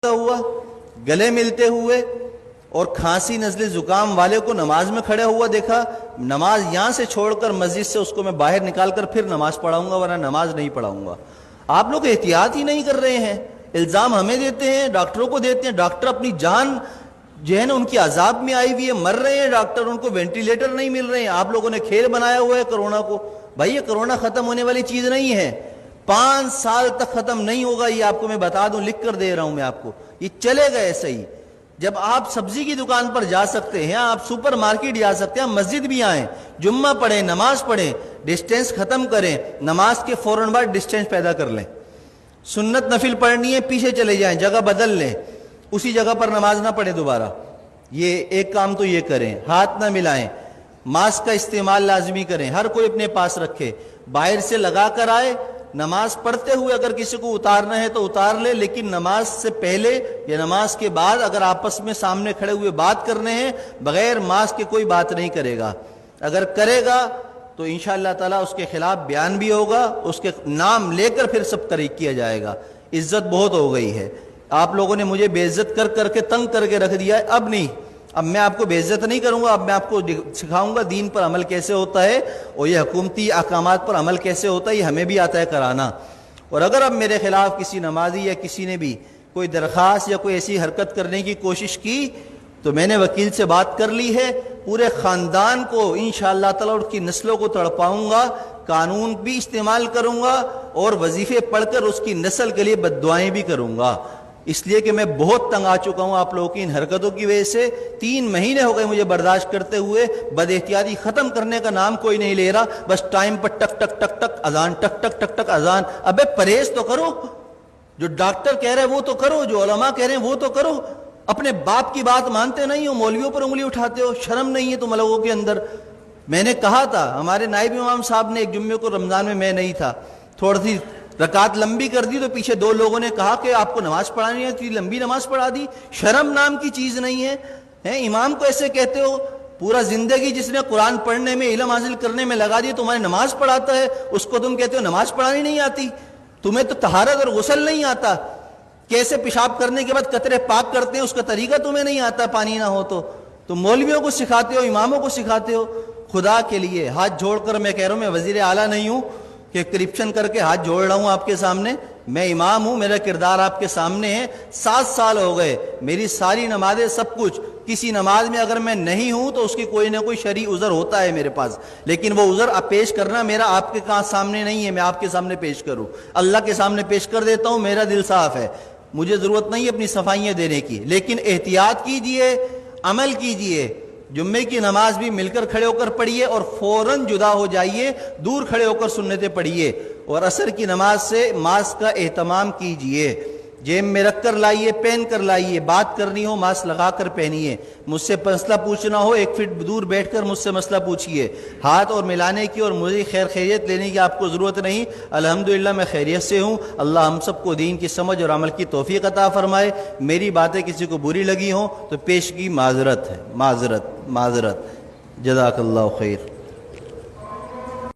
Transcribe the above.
हुआ, गले मिलते हुए और खांसी नजले जुकाम वाले को नमाज में खड़े हुआ देखा। नमाज यहां से छोड़कर मस्जिद से उसको मैं बाहर निकाल कर फिर नमाज पढ़ाऊंगा, वरना नमाज नहीं पढ़ाऊंगा। आप लोग एहतियात ही नहीं कर रहे हैं, इल्जाम हमें देते हैं, डॉक्टरों को देते हैं। डॉक्टर अपनी जान जो है ना उनकी अजाब में आई हुई है, मर रहे हैं डॉक्टर, उनको वेंटिलेटर नहीं मिल रहे हैं। आप लोगों ने खेल बनाया हुआ है कोरोना को। भाई ये कोरोना खत्म होने वाली चीज नहीं है, 5 साल तक खत्म नहीं होगा, ये आपको मैं बता दूं, लिख कर दे रहा हूं मैं आपको। ये चलेगा ऐसे ही। जब आप सब्जी की दुकान पर जा सकते हैं, आप सुपर मार्केट जा सकते हैं, आप मस्जिद भी आए, जुम्मा पढ़ें, नमाज पढ़ें, डिस्टेंस खत्म करें, नमाज के फौरन बाद डिस्टेंस पैदा कर लें। सुन्नत नफिल पढ़नी है, पीछे चले जाएं, जगह बदल लें, उसी जगह पर नमाज ना पढ़े दोबारा। ये एक काम तो ये करें। हाथ ना मिलाएं, मास्क का इस्तेमाल लाजमी करें, हर कोई अपने पास रखे, बाहर से लगा कर आए। नमाज पढ़ते हुए अगर किसी को उतारना है तो उतार ले, लेकिन नमाज से पहले या नमाज के बाद अगर आपस में सामने खड़े हुए बात करने हैं, बगैर मास्क के कोई बात नहीं करेगा। अगर करेगा तो इंशाअल्लाह ताला उसके खिलाफ बयान भी होगा, उसके नाम लेकर फिर सब तरीक किया जाएगा। इज्जत बहुत हो गई है, आप लोगों ने मुझे बेइज्जत कर करके तंग करके रख दिया है। अब नहीं, अब मैं आपको बेइज्जत नहीं करूंगा, अब मैं आपको सिखाऊंगा दीन पर अमल कैसे होता है और ये हुकूमती अहकामात पर अमल कैसे होता है, ये हमें भी आता है कराना। और अगर अब मेरे खिलाफ किसी नमाजी या किसी ने भी कोई दरख्वास्त या कोई ऐसी हरकत करने की कोशिश की तो मैंने वकील से बात कर ली है, पूरे खानदान को इंशाअल्लाह ताला उसकी नस्लों को तड़पाऊंगा, कानून भी इस्तेमाल करूंगा और वजीफे पढ़कर उसकी नस्ल के लिए बद्दुआएं भी करूंगा। इसलिए कि मैं बहुत तंग आ चुका हूं आप लोगों की इन हरकतों की वजह से। 3 महीने हो गए मुझे बर्दाश्त करते हुए, बदएहतियाती खत्म करने का नाम कोई नहीं ले रहा। बस टाइम पर टक टक टक टक अजान, टक टक टक टक अजान। अबे परहेज तो करो, जो डॉक्टर कह रहे हैं वो तो करो, जो उलमा कह रहे हैं वो तो करो। अपने बाप की बात मानते नहीं हो, मौलवियों पर उंगली उठाते हो, शर्म नहीं है तुम लोगों के अंदर। मैंने कहा था, हमारे नायब इमाम साहब ने एक जुम्मे को, रमजान में मैं नहीं था, थोड़ी सी रकात लंबी कर दी तो पीछे 2 लोगों ने कहा कि आपको नमाज पढ़ानी है, कि लंबी नमाज पढ़ा दी। शर्म नाम की चीज नहीं है, इमाम को ऐसे कहते हो? पूरा जिंदगी जिसने कुरान पढ़ने में, इल्म हासिल करने में लगा दी, तुम्हारी नमाज पढ़ाता है, उसको तुम कहते हो नमाज पढ़ानी नहीं आती? तुम्हें तो तहारत और गुस्ल नहीं आता, कैसे पेशाब करने के बाद कतरे पाक करते हैं उसका तरीका तुम्हें नहीं आता, पानी ना हो तो मौलवियों को सिखाते हो, इमामों को सिखाते हो। खुदा के लिए हाथ जोड़कर मैं कह रहा हूं, मैं वजीर आला नहीं हूं कि करप्शन करके हाथ जोड़ रहा हूं आपके सामने। मैं इमाम हूं, मेरा किरदार आपके सामने है। 7 साल हो गए, मेरी सारी नमाजें, सब कुछ। किसी नमाज में अगर मैं नहीं हूं तो उसकी कोई ना कोई शरई उज़र होता है मेरे पास, लेकिन वो उज़र पेश करना मेरा आपके सामने नहीं है, मैं आपके सामने पेश करूं, अल्लाह के सामने पेश कर देता हूं। मेरा दिल साफ है, मुझे जरूरत नहीं है अपनी सफाइयां देने की। लेकिन एहतियात कीजिए, अमल कीजिए। जुम्मे की नमाज भी मिलकर खड़े होकर पढ़िए और फौरन जुदा हो जाइए, दूर खड़े होकर सुन्नतें पढ़िए। और असर की नमाज से मास्क का एहतमाम कीजिए, जेब में रख कर लाइए, पहन कर लाइए। बात करनी हो मास्क लगा कर पहनिए। मुझसे मसला पूछना हो 1 फीट दूर बैठकर मुझसे मसला पूछिए। हाथ और मिलाने की और मुझे खैर खैरियत लेने की आपको ज़रूरत नहीं। अल्हम्दुलिल्लाह मैं खैरियत से हूँ। अल्लाह हम सबको दीन की समझ और अमल की तौफीक अता फरमाए। मेरी बातें किसी को बुरी लगी हों तो पेश की माजरत है, माजरत माजरत। जज़ाकल्लाहु खैर।